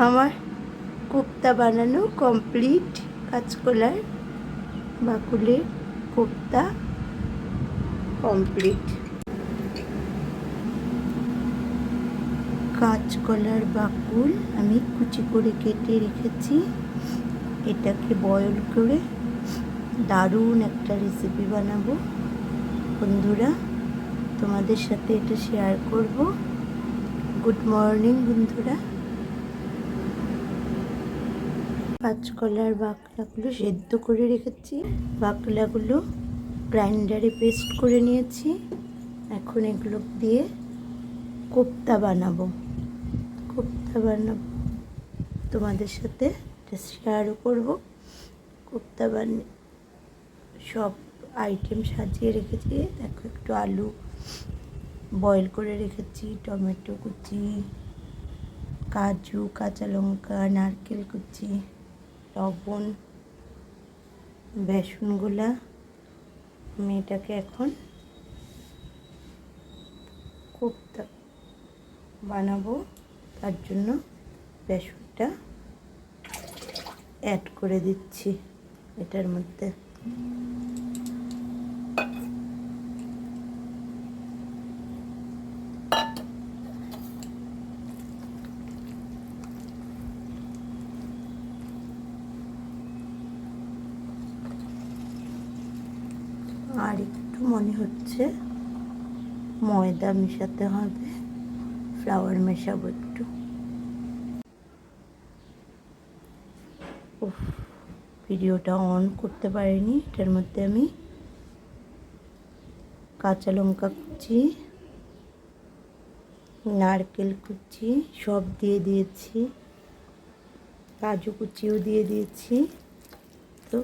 আমার কোপ্তা বানানো কমপ্লিট। কাঁচকলার বাকুলের কোপ্তা কমপ্লিট। কাঁচকলার বাকুল আমি কুচি করে কেটে রেখেছি। এটাকে বয়েল করে দারুণ একটা রেসিপি বানাবো বন্ধুরা, তোমাদের সাথে এটা শেয়ার করব। গুড মর্নিং বন্ধুরা। কাঁচকলার বাকলাগুলো সেদ্ধ করে রেখেছি, বাকলাগুলো গ্রাইন্ডারে পেস্ট করে নিয়েছি। এখন এগুলো দিয়ে কোপ্তা বানাবো। তোমাদের সাথে শেয়ারও করব। কোপ্তা বানিয়ে সব আইটেম সাজিয়ে রেখেছি। দেখো, একটু আলু বয়েল করে রেখেছি, টমেটো কুচি, কাজু, কাঁচা লঙ্কা, নারকেল কুচি, লবণ, বেসন গোলা। আমি এটাকে এখন কোপ্তা বানাবো, তার জন্য বেসনটা অ্যাড করে দিচ্ছি এটার মধ্যে। আর একটু মনে হচ্ছে ময়দা মেশাতে হবে, ফ্লাওয়ার মেশাবো একটু। ভিডিওটা অন করতে পারিনি। এটার মধ্যে আমি কাঁচা লঙ্কা কুচি, নারকেল কুচি সব দিয়ে দিয়েছি, কাজু কুচিও দিয়ে দিয়েছি। তো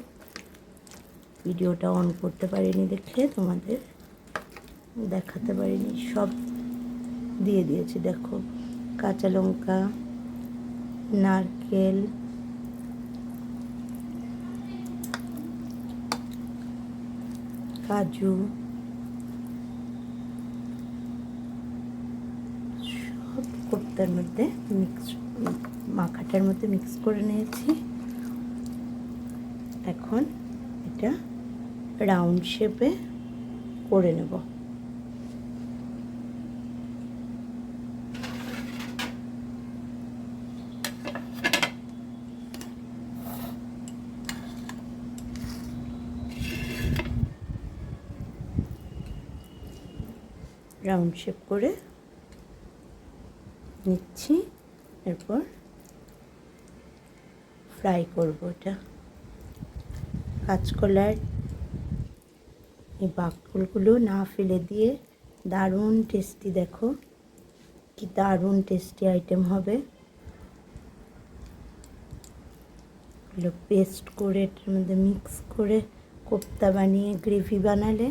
ভিডিওটা অন করতে পারিনি দেখে তোমাদের দেখাতে পারিনি। সব দিয়ে দিয়েছি, দেখো, কাঁচা লঙ্কা, নারকেল, কাজু সব কোপ্তার মধ্যে মাখাটার মধ্যে মিক্স করে নিয়েছি। এখন এটা রাউন্ড শেপে করে নেব। রাউন্ড শেপ করে নিচ্ছি, এরপর ফ্রাই করব। এটা কাঁচকলার এই বাকলগুলো না ফেলে দিয়ে দারুণ টেস্টি, দেখো কি দারুণ টেস্টি আইটেম হবে। এগুলো পেস্ট করে এটার মধ্যে মিক্স করে কোপ্তা বানিয়ে গ্রেভি বানালে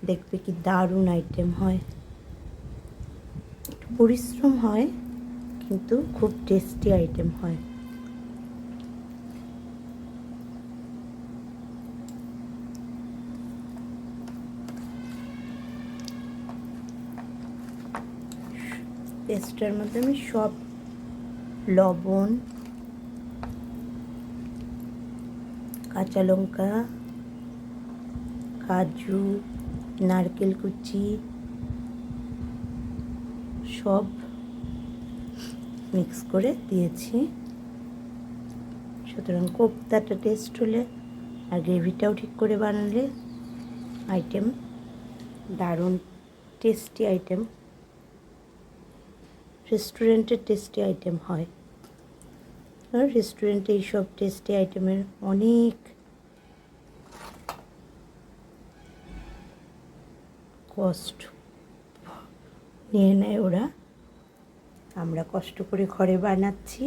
দেখবে কি দারুণ আইটেম হয়। একটু পরিশ্রম হয় কিন্তু খুব টেস্টি আইটেম হয়। পেস্টের মধ্যে আমি সব লবণ, কাঁচা লঙ্কা, কাজু, নারকেল কুচি সব মিক্স করে দিয়েছি। সুতরাং কোপ্তাটা টেস্ট হলে আর গ্রেভিটাও ঠিক করে বানালে আইটেম দারুণ টেস্টি আইটেম, রেস্টুরেন্টের টেস্টি আইটেম হয়। আর রেস্টুরেন্টে এইসব টেস্টি আইটেমের অনেক কষ্ট নিয়ে নেয় ওরা। আমরা কষ্ট করে ঘরে বানাচ্ছি।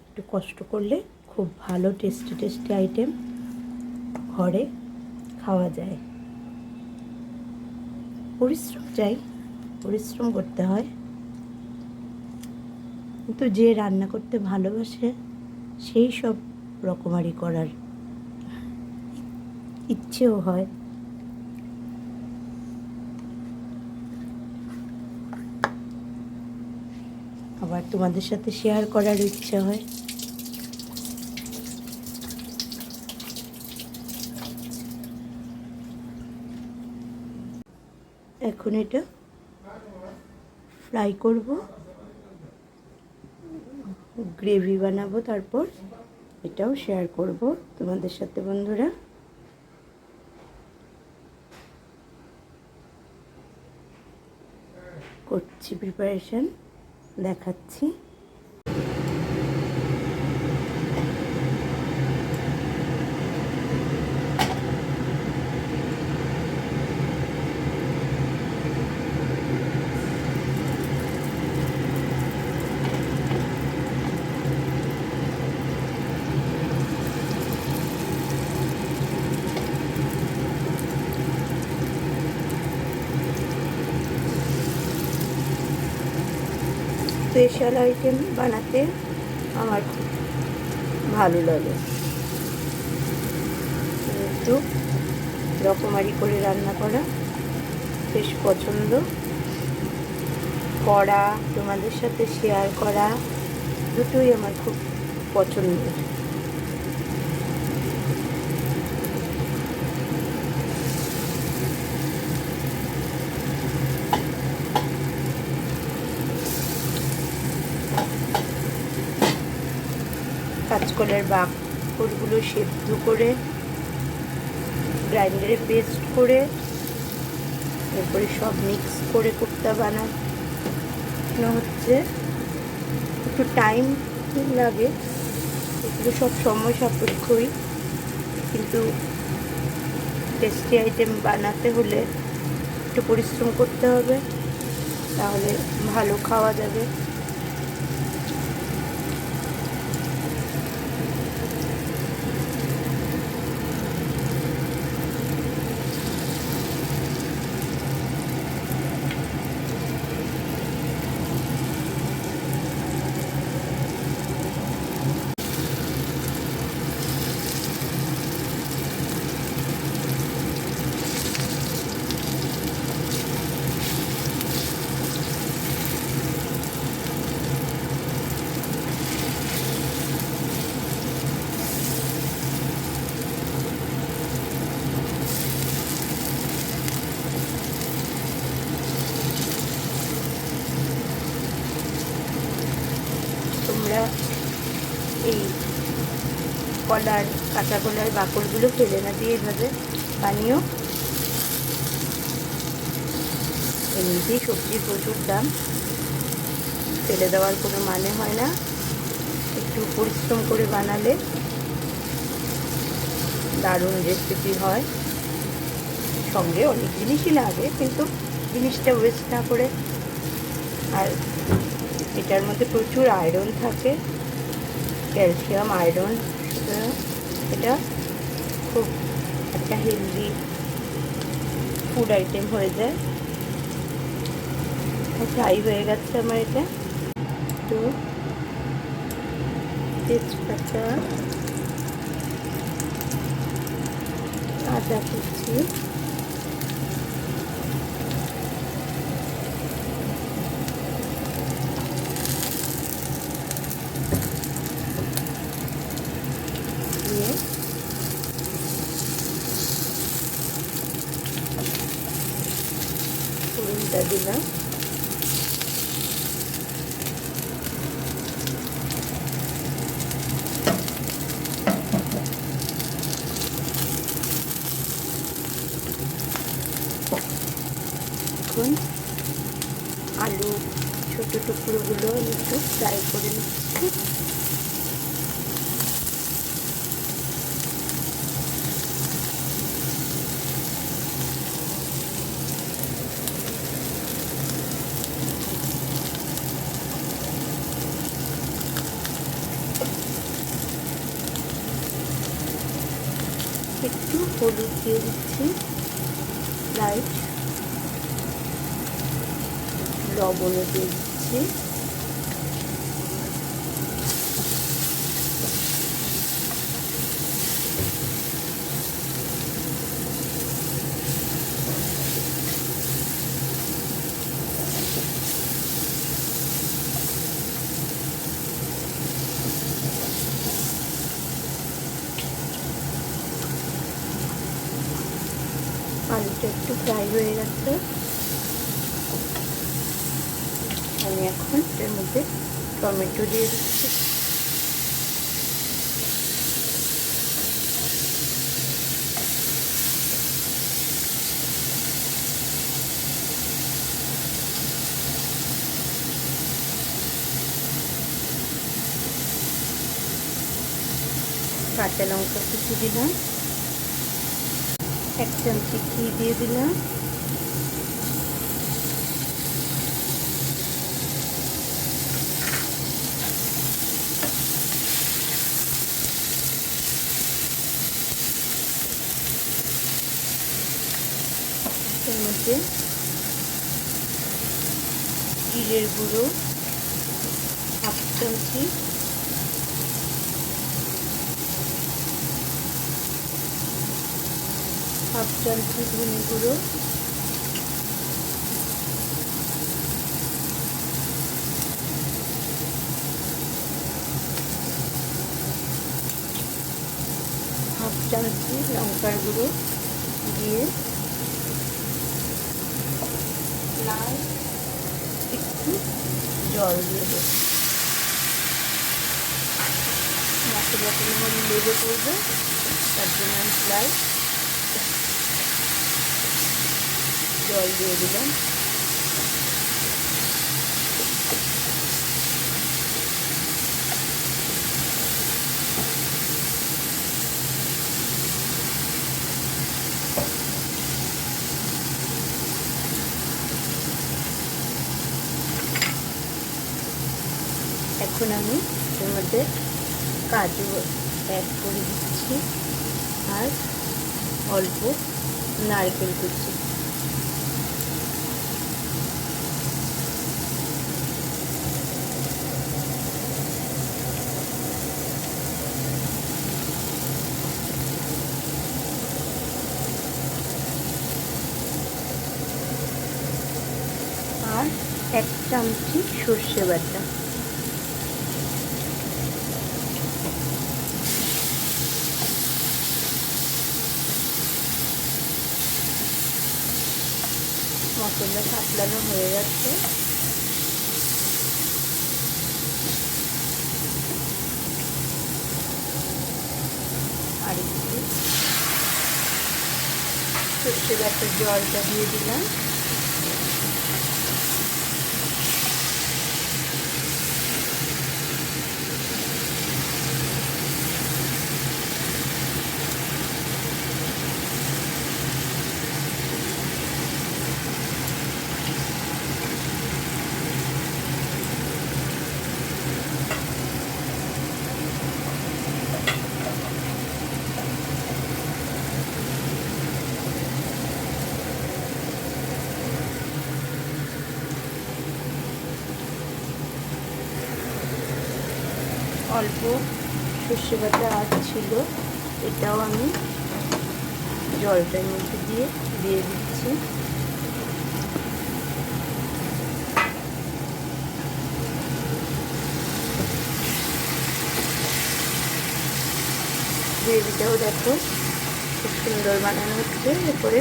একটু কষ্ট করলে খুব ভালো টেস্টি টেস্টি আইটেম ঘরে খাওয়া যায়। পরিশ্রম করতে হয়, কিন্তু যে রান্না করতে ভালোবাসে সেই সব রকমারি করার ইচ্ছেও হয়। আবার তোমাদের সাথে শেয়ার করার ইচ্ছা হয়। এখন এটা ফ্রাই করব, গ্রেভি বানাবো, তারপর এটাও শেয়ার করব তোমাদের সাথে বন্ধুরা। করছি প্রিপারেশন, দেখাচ্ছি। স্পেশাল আইটেম বানাতে আমার খুব ভালো লাগে, একটু রকমারি করে রান্না করা বেশ পছন্দ করা, তোমাদের সাথে শেয়ার করা, দুটোই আমার খুব পছন্দের। কাঁচকলার বাকরগুলো সেদ্ধ করে গ্রাইন্ডারে পেস্ট করে এরপরে সব মিক্স করে কোপ্তা বানানো হচ্ছে। একটু টাইম লাগে, এগুলো সব সময় সাপেক্ষই, কিন্তু টেস্টি আইটেম বানাতে হলে একটু পরিশ্রম করতে হবে, তাহলে ভালো খাওয়া যাবে। তোমরা এই কাঁচা কলার বাকলগুলো ফেলে না দিয়ে এইভাবে বানিও। এমনিতেই সবজির প্রচুর দাম, ফেলে দেওয়ার কোনো মানে হয় না, একটু পরিশ্রম করে বানালে দারুণ রেসিপি হয়। সঙ্গে অনেক জিনিসই লাগে, কিন্তু জিনিসটা ওয়েস্ট না করে। আর এটার মধ্যে প্রচুর আয়রন থাকে, ক্যালসিয়াম, আয়রন, এটা খুব একটা হেলদি ফুড আইটেম হয়ে যায়। ফ্রাই হয়ে গেছে আমার এটা। তো তেজপাতা, আদা কুচি, দিয়ে ফোড়নটা দিলাম। এখন আলু ছোটো টুকরোগুলো একটু ফ্রাই করে নিচ্ছি। একটু হলুদ দিয়ে দিচ্ছি, লাইট লবণও দিয়ে দিচ্ছি। আলুটা একটু ফ্রাই হয়ে গেছে। আমি এখন এর মধ্যে টমেটো দিয়ে দিচ্ছি। কাঁচা লঙ্কা কুচি দিলাম, 1 চামচি ঘি দিয়ে দিলাম, এর মধ্যে জিরের গুঁড়ো 1/2 চামচি, ধনে গুঁড়ো, হাফ চামচি লঙ্কার গুঁড়ো দিয়ে একটু জল দিয়ে দেব। মশলাটা যখন লেগে পড়বে তার জন্য আমি জল দিয়ে দিলাম। এখন আমি এর মধ্যে কাজু অ্যাড করে দিচ্ছি আর অল্প নারকেল কুচি। আর 1 চামচি সর্ষে বাটা। মশলা সাতলানো হয়ে যাচ্ছে। আর একটু সর্ষে বাটার জলটা দিয়ে দিলাম। অল্প সর্ষে বাটা আজ ছিল, এটাও আমি জলটার মধ্যে দিয়ে দিচ্ছি। গ্রেভিটাও দেখো খুব সুন্দর বানানো হচ্ছে। এরপরে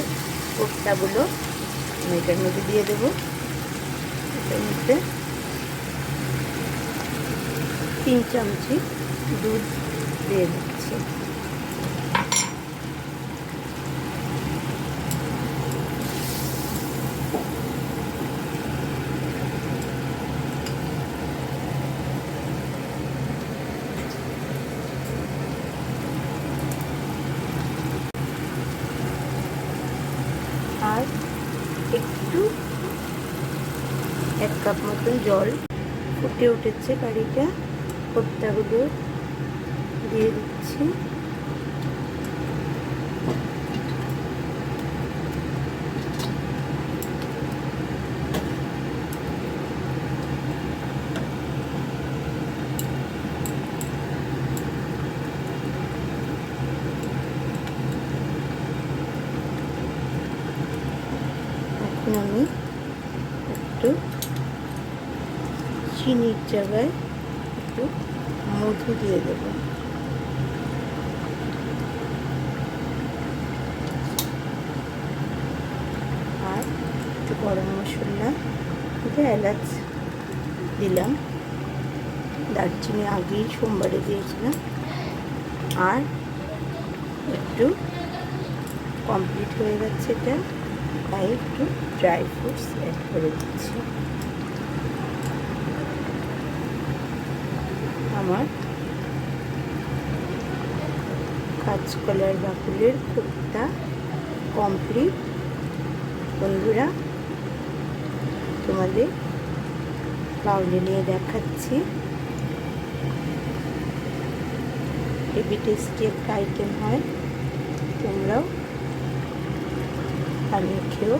কোপ্তাগুলো আমি এটার মধ্যে দিয়ে দেবো। এটার মধ্যে 3 চামচি দুধ দিয়ে দিচ্ছি। আর একটু 1 কাপ মতন জল ফুটে উঠেছে কারিটা, কোপ্তাগুলো দিয়ে দিচ্ছি। এখন আমি একটু চিনির জায়গায় একটু মধু দিয়ে দেব। গরম মশলা, এটা এলাচ দিলাম, দারচিনি আগেই সোমবারে দিয়েছিলাম, আর একটু কমপ্লিট হয়ে যাচ্ছে এটা, তাই একটু ড্রাই ফ্রুটস অ্যাড করে দিচ্ছি। আমার কাঁচকলার বাকুলের কোপ্তা কমপ্লিট। বন্ধুরা, তোমাদের বাউলে নিয়ে দেখাচ্ছি। হেভি টেস্টি একটা আইটেম হয়, তোমরাও বানিয়ে খেও।